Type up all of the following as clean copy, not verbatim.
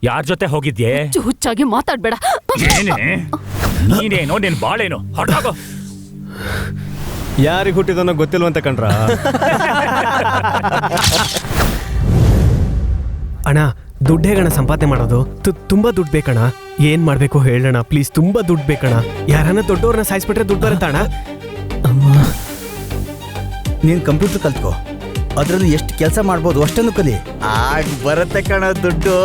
ಯಾರ್ ಜೊತೆ ಹೋಗಿದ್ಯೆ? ಹುಚ್ಚಾಗಿ ಮಾತಾಡ್ಬೇಡ. ಏನೇ ನೀನೇನೋ ನಿನ್ ಬಾಳೇನೋ ಹೊರಟಾಗೋ. ಯಾರಿಗೆ ಹುಟ್ಟಿದನೋ ಗೊತ್ತಿಲ್ವಂತ ಕಣ್ರ. ಅಣ್ಣ ದುಡ್ಡು ಹೇಗಣ ಸಂಪಾದನೆ ಮಾಡೋದು? ತುಂಬಾ ದುಡ್ಡು ಬೇಕಣ್ಣ. ಏನ್ ಮಾಡ್ಬೇಕು ಹೇಳೋಣ ಪ್ಲೀಸ್, ತುಂಬಾ ದುಡ್ಡು ಬೇಕಣ್ಣ. ಯಾರನ್ನ ದೊಡ್ಡವ್ರನ್ನ ಸಾಯಿಸ್ಬಿಟ್ರೆ ದುಡ್ಡು ಬರುತ್ತಣ್ಣ. ಅಮ್ಮ, ನೀನ್ ಕಂಪ್ಯೂಟರ್ ಕಲ್ತ್ಕೋ, ಅದ್ರಲ್ಲಿ ಎಷ್ಟು ಕೆಲಸ ಮಾಡ್ಬೋದು ಅಷ್ಟನ್ನು ಕಲಿ, ಆಗ ಬರುತ್ತೆ ಕಣ ದುಡ್ಡು.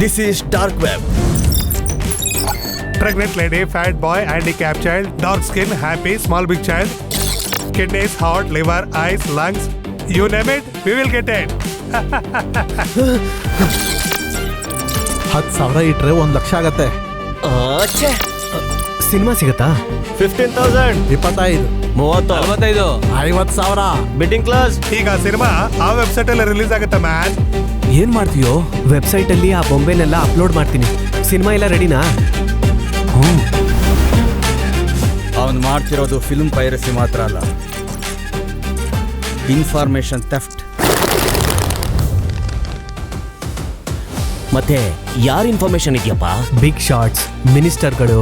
This is dark web. Pregnant lady, fat boy, handicapped child, dark skin, happy, small big child, kidneys, heart, liver, eyes, lungs, you name it, we will get it. 10,000 ಇಟ್ರೆ 1,00,000 ಆಗತ್ತೆ. ಸಿನಿಮಾ ಸಿಗತ್ತಾ? 15,000, 25, 30, 45, 50,000. Bidding class. ಈಗ cinema ಆ website ಅಲ್ಲಿ release ಆಗುತ್ತೆ man. ಏನ್ ಮಾಡ್ತೀಯೋ? Website ಅಲ್ಲಿ ಆ ಬೊಂಬೆನೆಲ್ಲ ಅಪ್ಲೋಡ್ ಮಾಡ್ತೀನಿ. ಸಿನಿಮಾ ಎಲ್ಲ ರೆಡಿನಾ? ಅವನು ಮಾಡ್ತಿರೋದು ಫಿಲ್ಮ್ ಪೈರಸಿ ಮಾತ್ರ ಅಲ್ಲ, ಇನ್ಫಾರ್ಮೇಶನ್ ಥೆಫ್ಟ್. ಮತ್ತೆ ಯಾರ ಇನ್ಫಾರ್ಮೇಶನ್ ಇದೆಯಪ್ಪ? ಬಿಗ್ ಶಾಟ್ಸ್, ಮಿನಿಸ್ಟರ್ಗಳು,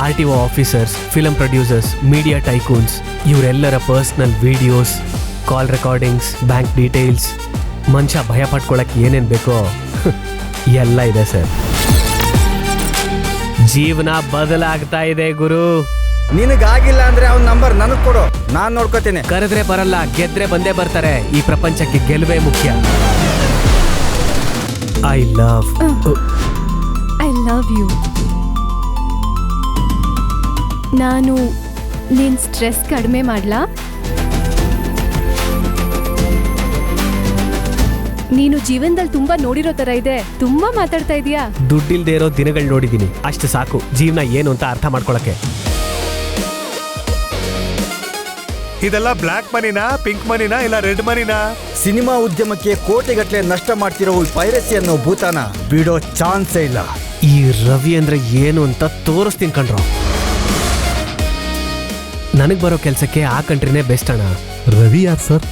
RTO officers, film producers, media tycoons, ಇವರೆಲ್ಲರ personal videos, call recordings, bank details, ಮನುಷ್ಯ ಭಯ ಪಟ್ಕೊಳಕ್ಕೆ ಏನೇನು ಬೇಕೋ ಎಲ್ಲ ಇದೆ ಸರ್. ಜೀವನ ಬದಲಾಗ್ತಾ ಇದೆ ಗುರು. ನಿನಗಾಗಿಲ್ಲ ಅಂದ್ರೆ ಅವನ ನಂಬರ್ ನನಗೆ ಕೊಡು, ನಾನು ನೋಡ್ಕೋತೇನೆ. ಕರೆದ್ರೆ ಬರಲ್ಲ, ಗೆದ್ರೆ ಬಂದೇ ಬರ್ತಾರೆ. ಈ ಪ್ರಪಂಚಕ್ಕೆ ಗೆಲುವೇ ಮುಖ್ಯ. I love you. ನಾನು ನಿನ್ ಸ್ಟ್ರೆಸ್ ಕಡಿಮೆ ಮಾಡ್ಲಾ? ನೀನು ಜೀವನದಲ್ಲಿ ತುಂಬಾ ನೋಡಿರೋ ತರ ಇದೆ, ತುಂಬಾ ಮಾತಾಡ್ತಾ ಇದೀಯಾ. ದುಡ್ಡಿಲ್ದೇ ಇರೋ ದಿನಗಳು ನೋಡಿದೀನಿ, ಅಷ್ಟು ಸಾಕು ಜೀವನ ಏನು ಅಂತ ಅರ್ಥ ಮಾಡ್ಕೊಳಕ್ಕೆ. ಇದೆಲ್ಲ ಬ್ಲ್ಯಾಕ್ ಮನಿನಾ, ಪಿಂಕ್ ಮನಿನಾ, ಇಲ್ಲ ರೆಡ್ ಮನಿನಾ? ಸಿನಿಮಾ ಉದ್ಯಮಕ್ಕೆ ಕೋಟಿಗಟ್ಟಲೆ ನಷ್ಟ ಮಾಡ್ತಿರೋ ಪೈರಸಿ ಅನ್ನೋ ಭೂತಾನ ಬಿಡೋ ಚಾನ್ಸೇ ಇಲ್ಲ. ಈ ರವಿ ಅಂದ್ರೆ ಏನು ಅಂತ ತೋರಿಸ್ತೀನಿ ಕಣ್ರೋ. ನನಗ್ ಬರೋ ಕೆಲ್ಸಕ್ಕೆ ಆ ಕಂಟ್ರಿನೇ ಬೆಸ್ಟ್ ಅಣ್ಣ. ರವಿ ಯಾರು ಸರ್?